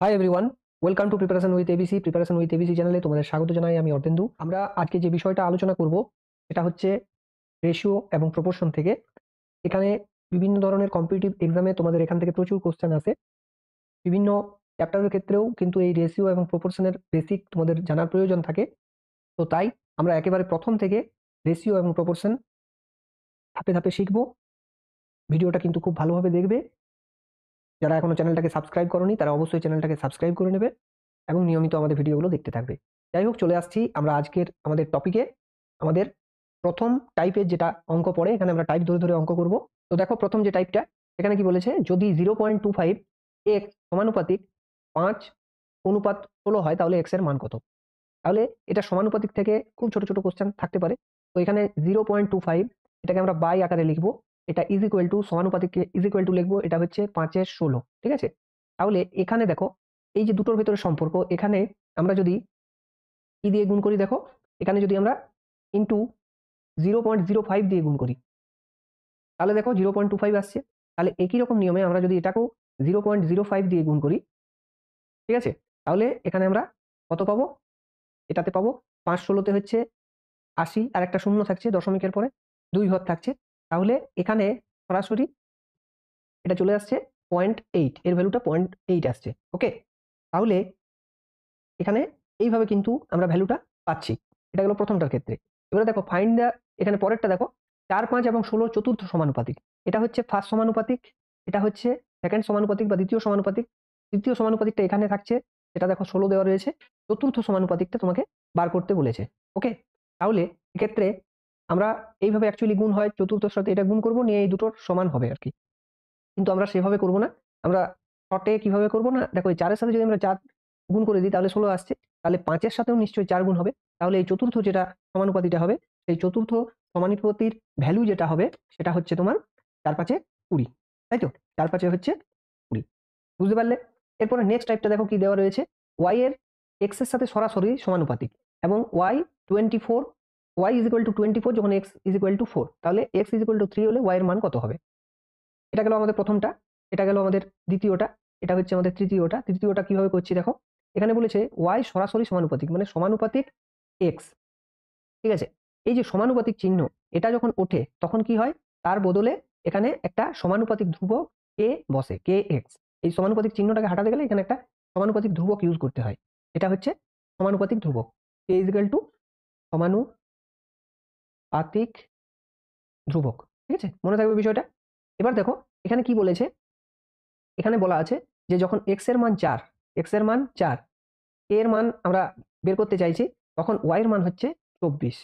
Hi everyone, welcome to preparation with ABC চ্যানেলে তোমাদের স্বাগত জানাই। আমি অর্ধেন্দু। আমরা আজকে যে বিষয়টা আলোচনা করব সেটা হচ্ছে রেশিও এবং প্রপোর্শন থেকে। এখানে বিভিন্ন ধরনের কম্পিটিটিভ এক্সামে তোমাদের এখান থেকে প্রচুর কোশ্চেন আসে। বিভিন্ন চ্যাপ্টারের ক্ষেত্রেও কিন্তু এই রেশিও এবং প্রপোর্শনের বেসিক তোমাদের জানার প্রয়োজন থাকে। তো তাই আমরা একেবারে প্রথম থেকে রেশিও এবং প্রপোর্শন ধাপে ধাপে শিখব। ভিডিওটা কিন্তু খুব ভালোভাবে দেখবে। যারা এখনো চ্যানেলটাকে সাবস্ক্রাইব করোনি তারা অবশ্যই চ্যানেলটাকে সাবস্ক্রাইব করে নেবে এবং নিয়মিত আমাদের ভিডিওগুলো দেখতে থাকবে। যাই হোক, চলে আসছি আমরা আজকের আমাদের টপিকে। আমাদের প্রথম টাইপের যেটা অঙ্ক পড়ে, এখানে আমরা টাইপ ধরে ধরে অঙ্ক করব। তো দেখো, প্রথম যে টাইপটা, এখানে কি বলেছে, যদি 0.25 এক্স সমানুপাতিক 5:16 হয় তাহলে এক্স এর মান কত। তাহলে এটা সমানুপাতিক থেকে খুব ছোট ছোট কোশ্চেন থাকতে পারে। তো এখানে 0.25 এটাকে আমরা বাই আকারে লিখবো। এটা ইজ ইকুয়াল টু সমানুপাতিককে ইজ ইকুয়াল টু লিখবো, এটা হচ্ছে 5/16। ঠিক আছে। তাহলে এখানে দেখো, এই যে দুটোর ভেতরে সম্পর্ক, এখানে আমরা যদি কি দিয়ে গুণ করি, দেখো এখানে যদি আমরা ইন্টু 0.05 দিয়ে গুণ করি তাহলে দেখো 0.25 আসছে। তাহলে একই রকম নিয়মে আমরা যদি এটাকেও 0.05 দিয়ে গুণ করি, ঠিক আছে, তাহলে এখানে আমরা কত পাবো, এটাতে পাবো 5/16 হচ্ছে 80, আর একটা শূন্য থাকছে দশমিকের পরে, 2 ঘর থাকছে। তাহলে এখানে সরাসরি এটা চলে আসছে 0.8, এর ভ্যালুটা 0.8 আসছে। ওকে, তাহলে এখানে এইভাবে কিন্তু আমরা ভ্যালুটা পাচ্ছি। এটা গেল প্রথমটার ক্ষেত্রে। এবারে দেখো ফাইন্ড দ্য, এখানে পরেরটা দেখো, 4, 5 এবং 16 চতুর্থ সমানুপাতিক। এটা হচ্ছে ফার্স্ট সমানুপাতিক, এটা হচ্ছে সেকেন্ড সমানুপাতিক বা দ্বিতীয় সমানুপাতিক। তৃতীয় সমানুপাতিকটা এখানে থাকছে, এটা দেখো 16 দেওয়া রয়েছে। চতুর্থ সমানুপাতিকটা তোমাকে বার করতে বলেছে। ওকে, তাহলে এক্ষেত্রে আমরা এইভাবে অ্যাকচুয়ালি গুণ হয়, চতুর্থের সাথে এটা গুণ করবো, নিয়ে এই দুটোর সমান হবে আর কি। কিন্তু আমরা সেভাবে করব না। আমরা শর্টে কিভাবে করব না, দেখো এই 4 এর সাথে যদি আমরা 4 গুণ করে দিই তাহলে 16 আসছে। তাহলে 5 এর সাথেও নিশ্চয়ই 4 গুণ হবে। তাহলে এই চতুর্থ যেটা সমানুপাতিটা হবে, সেই চতুর্থ সমানুপাতির ভ্যালু যেটা হবে সেটা হচ্ছে তোমার 4, 5 20। তাই তো? 4, 5 হচ্ছে 20। বুঝতে পারলে? এরপরে নেক্সট টাইপটা দেখো কি দেওয়া রয়েছে, y এর x এর সাথে সরাসরি সমানুপাতিক এবং y 24, y is equal to 24 যখন x is equal to 4, তাহলে x is equal to 3 হলে y এর মান কত হবে। এটা গেল আমাদের প্রথমটা, এটা গেল আমাদের দ্বিতীয়টা, এটা হচ্ছে আমাদের তৃতীয়টা। তৃতীয়টা কিভাবে করছি দেখো, এখানে বলেছে y সরাসরি সমানুপাতিক, মানে সমানুপাতিক x। ঠিক আছে, এই যে সমানুপাতিক চিহ্ন, এটা যখন ওঠে তখন কি হয়, তার বদলে এখানে একটা সমানুপাতিক ধ্রুবক কে বসে, কে এক্স। এই সমানুপাতিক চিহ্নটাকে হাঁটাতে গেলে এখানে একটা সমানুপাতিক ধ্রুবক ইউজ করতে হয়। এটা হচ্ছে সমানুপাতিক ধ্রুবক, কে ইজ ইকুয়াল টু সমানুপাতিক ধ্রুবক। ঠিক আছে, মনে থাকবে বিষয়টা। এবার দেখো এখানে কি বলেছে, এখানে বলা আছে যে যখন x এর মান 4, x এর মান 4, a এর মান আমরা বের করতে চাইছি, তখন y এর মান হচ্ছে 24।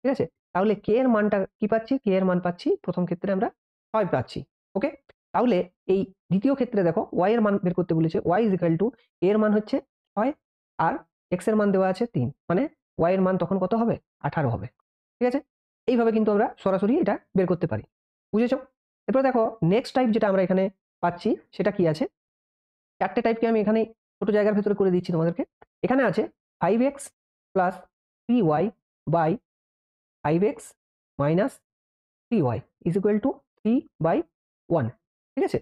ঠিক আছে, তাহলে k এর মানটা কি পাচ্ছি, k এর মান পাচ্ছি প্রথম ক্ষেত্রে আমরা 6 পাচ্ছি। ওকে, তাহলে এই দ্বিতীয় ক্ষেত্রে দেখো y এর মান বের করতে বলেছে, y is equal two a এর মান হচ্ছে 6 আর x এর মান দেওয়া আছে 3, মানে y এর মান তখন কত হবে, 18 হবে। ঠিক আছে, এইভাবে কিন্তু আমরা সরাসরি এটা বের করতে পারি। বুঝেছো? এরপর দেখো নেক্সট টাইপ যেটা আমরা এখানে পাচ্ছি সেটা কি আছে, 4টে টাইপকে আমি এখানে ছোট জায়গার ভেতরে করে দিচ্ছি তোমাদেরকে। এখানে আছে 5x plus 3y by 5x minus 3y is equal to 3/1। ঠিক আছে,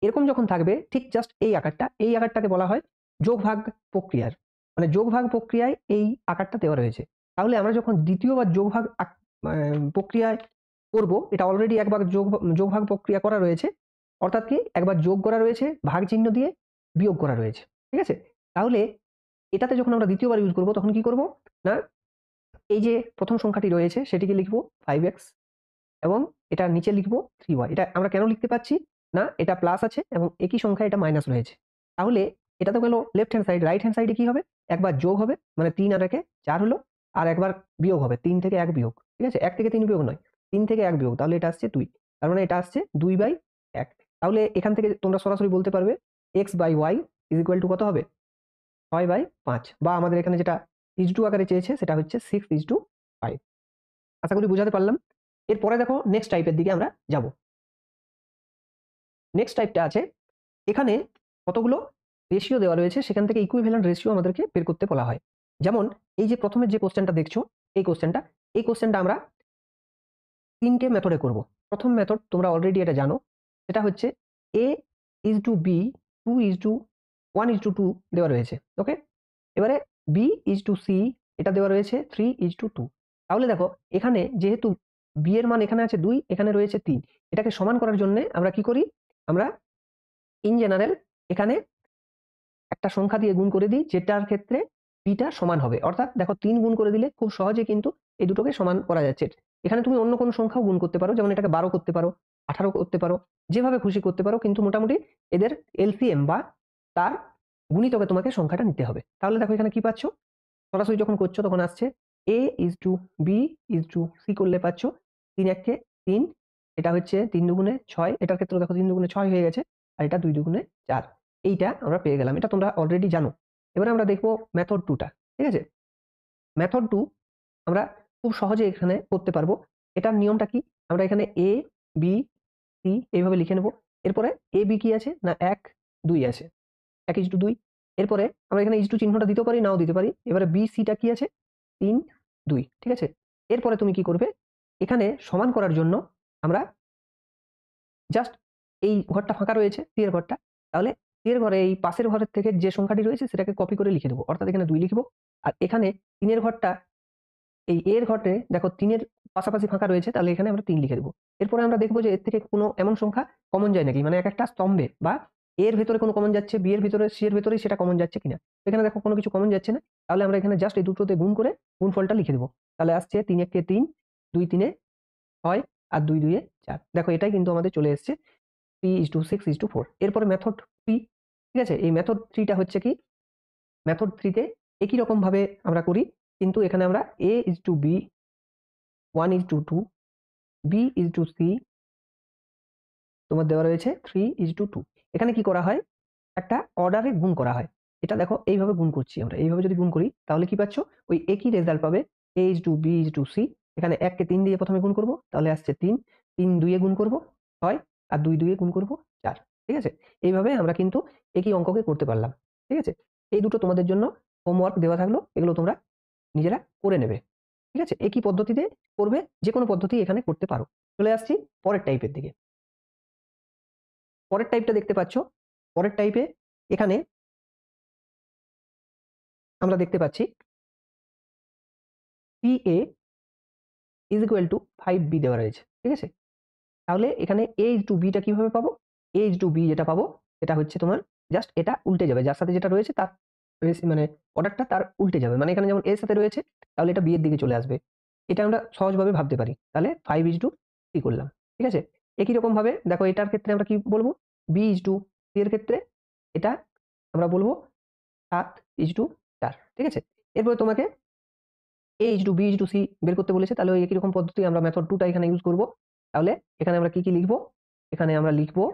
এরকম যখন থাকবে ঠিক জাস্ট এই আকারটা, এই আকারটাকে বলা হয় যোগ ভাগ প্রক্রিয়ার, মানে যোগ ভাগ প্রক্রিয়ায় এই আকারটা দেওয়া রয়েছে। তাহলে আমরা যখন দ্বিতীয়বার যোগ ভাগ প্রক্রিয়ায় করব, এটা অলরেডি একবার যোগ ভাগ প্রক্রিয়া করা রয়েছে, অর্থাৎ কি একবার যোগ করা রয়েছে ভাগ চিহ্ন দিয়ে, বিয়োগ করা রয়েছে। ঠিক আছে, তাহলে এটাতে যখন আমরা দ্বিতীয়বার ইউজ করব তখন কি করব না, এই যে প্রথম সংখ্যাটি রয়েছে সেটিকে লিখব 5x এবং এটা নিচে লিখব 3y। এটা আমরা কেন লিখতে পাচ্ছি না, এটা প্লাস আছে এবং একই সংখ্যা এটা মাইনাস রয়েছে। তাহলে এটা তো গেল left hand side, right hand সাইডে কি হবে, একবার যোগ হবে মানে 3 আর 1 4 হলো, আর একবার বিয়োগ হবে 3 থেকে 1 বিয়োগ। ঠিক আছে, 1 থেকে 3 বিয়োগ নয়, 3 থেকে 1 বিয়োগ, তাহলে এটা আসছে 2, তার মানে এটা আসছে 2/1। তাহলে এখান থেকে তোমরা সরাসরি বলতে পারবে x by y is equal to কত হবে, 6/5, বা আমাদের এখানে যেটা ইজ টু আকারে চেয়েছে সেটা হচ্ছে 6:5। আশা করি বুঝাতে পারলাম। এরপরে দেখো নেক্সট টাইপের দিকে আমরা যাব। নেক্সট টাইপটা আছে, এখানে কতগুলো রেশিও দেওয়া রয়েছে, সেখান থেকে ইকুইভ্যালেন্ট রেশিও আমাদেরকে বের করতে বলা হয়। যেমন এই যে প্রথমে যে কোশ্চেনটা দেখছো, এই কোশ্চেনটা আমরা 3টে মেথডে করব। প্রথম মেথড তোমরা অলরেডি এটা জানো, সেটা হচ্ছে a is to b 2:1 1:2 দেওয়া রয়েছে। ওকে, এবারে B:C এটা দেওয়া রয়েছে 3:2। তাহলে দেখো এখানে যেহেতু B এর মান এখানে আছে 2, এখানে রয়েছে 3, এটাকে সমান করার জন্য আমরা কি করি, আমরা ইন জেনারেল এখানে একটা সংখ্যা দিয়ে গুণ করে দিই যেটার ক্ষেত্রে বিটা সমান হবে। অর্থাৎ দেখো 3 গুণ করে দিলে খুব সহজে কিন্তু এই দুটোকে সমান করা যাচ্ছে। এখানে তুমি অন্য কোনো সংখ্যাও গুণ করতে পারো, যেমন এটাকে 12 করতে পারো, 18 করতে পারো, যেভাবে খুশি করতে পারো, কিন্তু মোটামুটি এদের এলসিএম বা তার গুণিতকে তোমাকে সংখ্যাটা নিতে হবে। তাহলে দেখো এখানে কি পাচ্ছ, সরাসরি যখন করছো তখন আসছে A:B:C করলে পাচ্ছ 3 একে 3, এটা হচ্ছে 3 দুগুণে 6, এটার ক্ষেত্রে দেখো 3 দুগুণে 6 হয়ে গেছে, আর এটা 2 দুগুণে 4। এইটা আমরা পেয়ে গেলাম, এটা তোমরা অলরেডি জানো। এবারে আমরা দেখবো মেথড 2 টা। ঠিক আছে, মেথড 2 আমরা খুব সহজে এখানে করতে পারবো। এটার নিয়মটা কি, আমরা এখানে A, B, C এইভাবে লিখে নেব। এরপরে AB কি আছে না 1, 2 আছে, 1:2। এরপরে আমরা এখানে ইস টু চিহ্নটা দিতেও পারি, নাও দিতে পারি। এবারে BC টা কি আছে 3, 2। ঠিক আছে, এরপরে তুমি কি করবে, এখানে সমান করার জন্য আমরা জাস্ট এই ঘরটা ফাঁকা রয়েছে সি এর ঘরটা, তাহলে সি এর ঘরে এই পাশের ঘরের থেকে যে সংখ্যাটি রয়েছে সেটাকে কপি করে লিখে দেবো, অর্থাৎ এখানে 2 লিখবো। আর এখানে 3 এর ঘরটা, এই এর ঘরে দেখো 3 এর পাশাপাশি ফাঁকা রয়েছে, তাহলে এখানে আমরা 3 লিখে দেবো। এরপরে আমরা দেখবো যে এর থেকে কোনো এমন সংখ্যা কমন যায় নাকি, মানে এক একটা স্তম্ভে বা এর ভেতরে কোনো কমন যাচ্ছে, বি এর ভিতরে, সি এর ভেতরেই সেটা কমন যাচ্ছে কিনা। এখানে দেখো কোনো কিছু কমন যাচ্ছে না, তাহলে আমরা এখানে জাস্ট এই দুটোতে গুণ করে গুণফলটা লিখে দেবো। তাহলে আসছে 3 একে 3, 2 3 6, আর 2 2 4। দেখো এটাই কিন্তু আমাদের চলে এসছে 3:6:4। এরপরে মেথড 3। ঠিক আছে, এই মেথড 3 টা হচ্ছে কি, মেথড 3 তে একই রকম ভাবে আমরা করি, কিন্তু এখানে আমরা A:B, 1:2, B:C তোমার দেওয়া রয়েছে 3:2। এখানে কি করা হয়, একটা অর্ডারে গুণ করা হয়। এটা দেখো এইভাবে গুণ করছি আমরা, এইভাবে যদি গুণ করি তাহলে কি পাচ্ছ, ওই একই রেজাল্ট পাবে। A:B:C, এখানে 1 কে 3 দিয়ে প্রথমে গুণ করব, তাহলে আসছে 3, 3 2 এ গুণ করব 6, আর 2 2 এ গুণ করব 4। ঠিক আছে, এইভাবে আমরা কিন্তু একই অঙ্ককে করতে পারলাম। ঠিক আছে, এই দুটো তোমাদের জন্য হোমওয়ার্ক দেওয়া থাকলো, এগুলো তোমরা নিজেরা করে নেবে। ঠিক আছে, একই পদ্ধতিতে করবে, যে কোনো পদ্ধতি এখানে করতে পারো। চলে আসছি পরের টাইপের দিকে। পরের টাইপটা দেখতে পাচ্ছ, পরের টাইপে এখানে আমরা দেখতে পাচ্ছি PA is equal to 5B দেওয়া রয়েছে। ঠিক আছে, তাহলে এখানে A:B টা কিভাবে পাবো, A:B যেটা পাবো সেটা হচ্ছে তোমার জাস্ট এটা উল্টে যাবে, যার সাথে যেটা রয়েছে তার মানে অর্ডারটা তার উল্টে যাবে। মানে এখানে যেমন এর সাথে রয়েছে, তাহলে এটা বি এর দিকে চলে আসবে। এটা আমরা সহজভাবে ভাবতে পারি। তাহলে 5:3 করলাম। ঠিক আছে, একই রকম ভাবে দেখো এটার ক্ষেত্রে আমরা কি বলবো, B:3 এর ক্ষেত্রে এটা আমরা বলবো 7:4। ঠিক আছে, এরপরে তোমাকে A:B:C বের করতে বলেছে, তাহলে ওই একই রকম পদ্ধতি আমরা মেথড 2 টা এখানে ইউজ করব। তাহলে এখানে আমরা কি লিখবো, এখানে আমরা লিখবো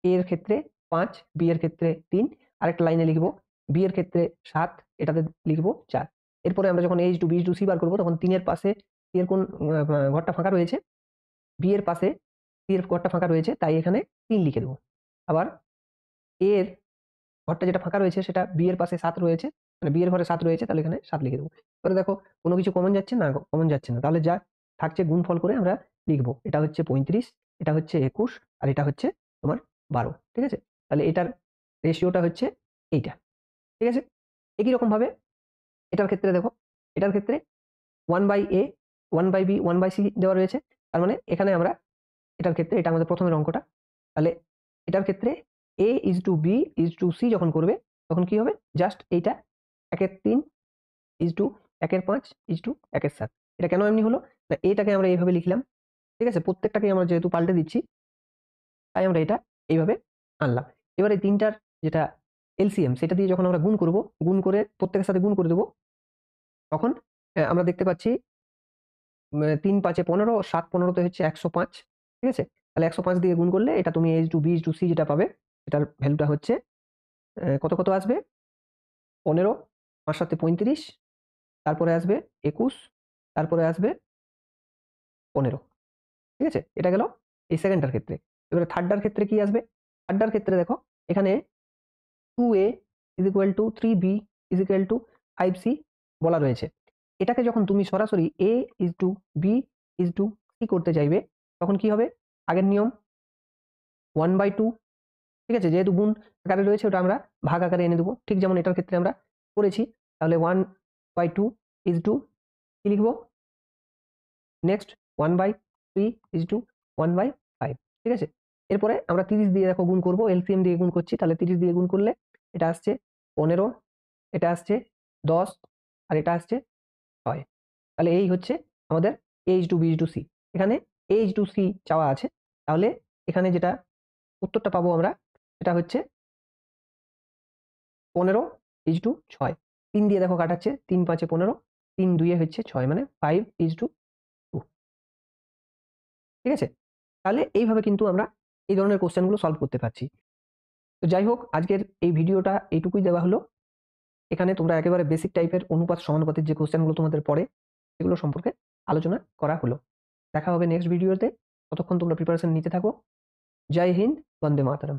A এর ক্ষেত্রে 5, B এর ক্ষেত্রে 3, আরেকটা লাইনে লিখবো B এর ক্ষেত্রে 7, এটাতে লিখবো 4। এরপরে আমরা যখন A:B:C বার করব, তখন 3 এর পাশে C এর কোন ঘরটা ফাঁকা রয়েছে, B এর পাশে C এর ঘরটা ফাঁকা রয়েছে, তাই এখানে 3 লিখে দেবো। আবার A এর ঘরটা যেটা ফাঁকা রয়েছে সেটা B এর পাশে 7 রয়েছে, মানে B এর ঘরে 7 রয়েছে, তাহলে এখানে 7 লিখে দেবো। এবারে দেখো কোনো কিছু কমন যাচ্ছে না, কমন যাচ্ছে না, তাহলে যা থাকছে গুণফল করে আমরা লিখবো। এটা হচ্ছে 35, এটা হচ্ছে 21, আর এটা হচ্ছে তোমার 12। ঠিক আছে, তাহলে এটার রেশিওটা হচ্ছে এইটা। ঠিক আছে, একই রকম ভাবে এটার ক্ষেত্রে দেখো, এটার ক্ষেত্রে 1/A, 1/B, 1/C দেওয়া রয়েছে। তার মানে এখানে আমরা এটার ক্ষেত্রে, এটা আমাদের প্রথমের অঙ্কটা, তাহলে এটার ক্ষেত্রে A:B:C যখন করবে তখন কি হবে, জাস্ট এইটা 1/3 1/5 এটা কেন এমনি হলো, না এটাকে আমরা এইভাবে লিখলাম। ঠিক আছে, প্রত্যেকটাকে আমরা যেহেতু পাল্টে দিচ্ছি, তাই আমরা এটা এইভাবে আনলাম। এবার এই তিনটার যেটা এলসিএম সেটা দিয়ে যখন আমরা গুণ করব, গুণ করে প্রত্যেকের সাথে গুণ করে দেবো, তখন আমরা দেখতে পাচ্ছি 3 5 এ 15, 7 15 তে হচ্ছে 105। ঠিক আছে, তাহলে 105 দিয়ে গুণ করলে এটা তুমি A:B:C যেটা পাবে, এটার ভ্যালুটা হচ্ছে কত কত আসবে, 15, 5 7 35, তারপরে আসবে 21, তারপরে আসবে 15। ঠিক আছে, এটা গেল এই সেকেন্ডটার ক্ষেত্রে। এবারে থার্ডটার ক্ষেত্রে কি আসবে, থার্ডটার ক্ষেত্রে দেখো এখানে 2A is equal to 3B is equal to 5C বলা রয়েছে। এটাকে যখন তুমি সরাসরি A is to B is to C করতে চাইবে, তখন কি হবে, আগের নিয়ম 1/2 ঠিক আছে? যেহেতু গুণ আকারে রয়েছে ওটা আমরা ভাগ আকারে এনে দেবো। ঠিক যেমন এটার ক্ষেত্রে আমরা করেছি। তাহলে 1/2 কি লিখব? নেক্সট 1/3 1/5, ঠিক আছে? এরপরে আমরা 30 দিয়ে দেখো গুণ করব, এলসিএম দিয়ে গুণ করছি। তাহলে 30 দিয়ে গুণ করলে এটা আসছে 15, এটা আসছে 10 আর এটা আসছে 6। তাহলে এই হচ্ছে আমাদের H2BH2C। এখানে H2C চাওয়া আছে। তাহলে এখানে যেটা উত্তরটা পাবো আমরা সেটা হচ্ছে 15:6। 3 দিয়ে দেখো কাটাচ্ছে, 3 5 15, 3 2 হচ্ছে 6, মানে 5:2। ঠিক আছে? তাহলে এইভাবে কিন্তু আমরা এই ধরনের কোশ্চেনগুলো সলভ করতে পারছি। তো যাই হোক, আজকের এই ভিডিওটা এইটুকুই দেওয়া হলো। এখানে তোমরা একেবারে বেসিক টাইপের অনুপাত সমানুপাতের যে কোশ্চেনগুলো তোমাদের পড়ে সেগুলো সম্পর্কে আলোচনা করা হলো। দেখা হবে নেক্সট ভিডিওতে। ততক্ষণ তোমরা প্রিপারেশন নিতে থাকো। জয় হিন্দ, বন্দে মাতরম।